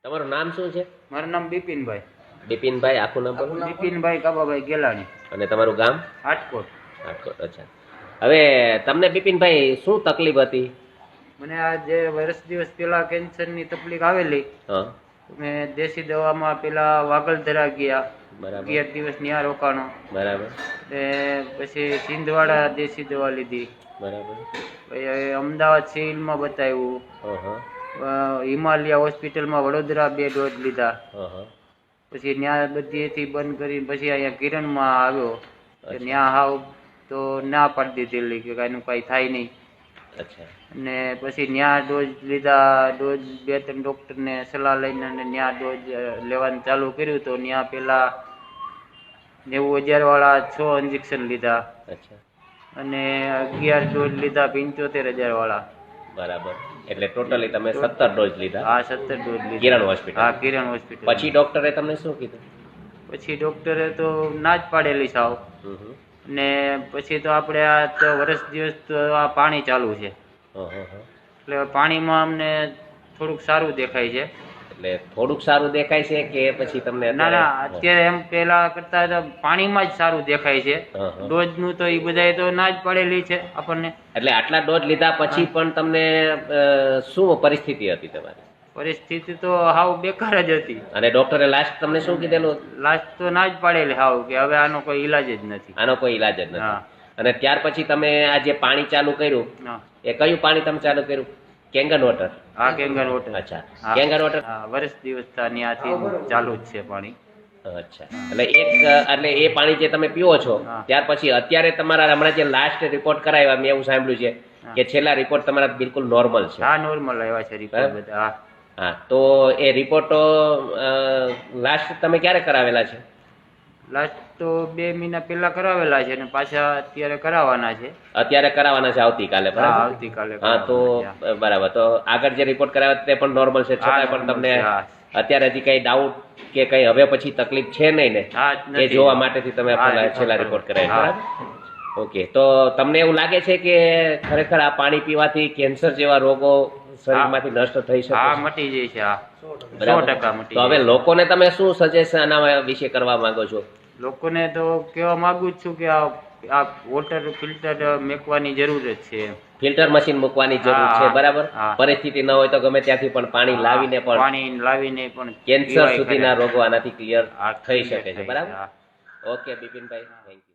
તમારું નામ શું છે? મારું નામ બિપિનભાઈ. બિપિનભાઈ, આખું નામ બોલો. બિપિનભાઈ કાબાભાઈ ગેલાણી, અને તમારું ગામ? રાજકોટ. રાજકોટ. અચ્છા. હવે તમને બિપિનભાઈ શું તકલીફ હતી? મને આ જે વર્ષ દિવસ પેલા કેન્સરની તકલીફ આવેલી, હા, મેં દેશી દવામાં પેલા વાગલધરા ગયા, બરાબર 11 દિવસ ત્યાં રોકાણો. બરાબર પછી સિંધવાડા દેશી દવા લીધી, બરાબર. પછી અમદાવાદ સિવિલમાં બતાવ્યું, હા હા હિમાલયા હોસ્પિટલમાં વડોદરા 2 ડોઝ લીધા. હા હા. પછી ત્યાં બધીથી બંધ કરીને પછી અહીંયા કિરણમાં આવ્યો. ત્યાં હાવ તો ના પાડી દીધેલી કે કાંઈનું કાંઈ થાય નહીં. અચ્છા. અને પછી ત્યાં ડોઝ લીધા, ડોઝ 2-3 ડૉક્ટરને સલાહ લઈને અને ત્યાં ડોઝ લેવાનું ચાલુ કર્યું. તો ત્યાં પેલા 90,000 વાળા 6 ઇન્જેક્શન લીધા, અચ્છા. અને 11 ડોઝ લીધા 75,000 વાળા. બરાબર. એટલે ટોટલી તમે 17 ડોઝ લીધા? હા, 17 ડોઝ લીધા. કિરણ હોસ્પિટલ? હા, કિરણ હોસ્પિટલ. પછી ડોક્ટરે તમને શું કીધું? પછી ડૉક્ટરે તો ના જ પાડેલી સાવ. ને પછી તો આપણે આ તો વર્ષ દિવસ તો આ પાણી ચાલુ છે, એટલે પાણીમાં અમને થોડુંક સારું દેખાય છે. એટલે થોડુંક સારું દેખાય છે કે પછી તમને? ના ના, અત્યારે એમ પેલા કરતા તો પાણીમાં જ સારું દેખાય છે. ડોઝ નું તો એ બધાય તો ના જ પડેલી છે આપણને. એટલે આટલા ડોઝ લીધા પછી પણ તમને શું પરિસ્થિતિ હતી તમારી? પરિસ્થિતિ તો હાવ બેકાર જ હતી. અને ડોક્ટરે લાસ્ટ તમને શું કીધેલું? લાસ્ટ તો ના જ પાડેલી હાવ કે હવે આનો કોઈ ઈલાજ જ નથી. આનો કોઈ ઈલાજ જ નથી. અને ત્યાર પછી તમે આ જે પાણી ચાલુ કર્યું, એ કયું પાણી તમે ચાલુ કર્યું? Kangen water? હા, કેંગન વોટર. અચ્છા, કેંગન વોટર. વર્ષ દિવસ ત્યાંથી ચાલુ જ છે પાણી. અચ્છા. એટલે એ પાણી જે તમે પીવો છો ત્યાર પછી અત્યારે તમારા હમણાં જે લાસ્ટ રિપોર્ટ કરાવ્યા, મેં એવું સાંભળ્યું છે કે છેલ્લા રિપોર્ટ તમારા બિલકુલ નોર્મલ છે? હા, નોર્મલ આવ્યા છે રિપોર્ટ બધા. હા, તો એ રિપોર્ટો લાસ્ટ તમે ક્યારે કરાવેલા છે? લાસ્ટ તો 2 મહિના પહેલા કરાવેલા છે અને પાછા અત્યારે કરાવવાના છે. અત્યારે કરાવવાના છે? આવતીકાલે? બરાબર, આવતીકાલે. હા, તો બરાબર. તો આગળ જે રિપોર્ટ કરાવ્યા તે પણ નોર્મલ છે, છતાંય પણ તમને અત્યારે હજી કઈ ડાઉટ કે કઈ હવે પછી તકલીફ છે નહીં ને? એ જોવા માટેથી તમે છેલ્લા રિપોર્ટ કરાવ્યા? ઓકે. તો તમને એવું લાગે છે કે ખરેખર આ પાણી પીવાથી કેન્સર જેવા રોગો શરીરમાંથી નષ્ટ થઈ શકે? હા, મટી જાય છે. હા, 100% મટી. તો હવે લોકોને તમે શું સજેશન આના વિશે કરવા માંગો છો? લોકોને તો કહેવા માંગુ જ છું કે આ વોટર ફિલ્ટર મૂકવાની જરૂર જ છે. ફિલ્ટર મશીન મૂકવાની જરૂર છે, બરાબર. પરિસ્થિતિ ન હોય તો ગમે ત્યાંથી પણ પાણી લાવીને પણ કેન્સર સુધીના રોગો આનાથી ક્લિયર થઈ શકે છે, બરાબર. ઓકે બિપિનભાઈ, થેન્ક યુ.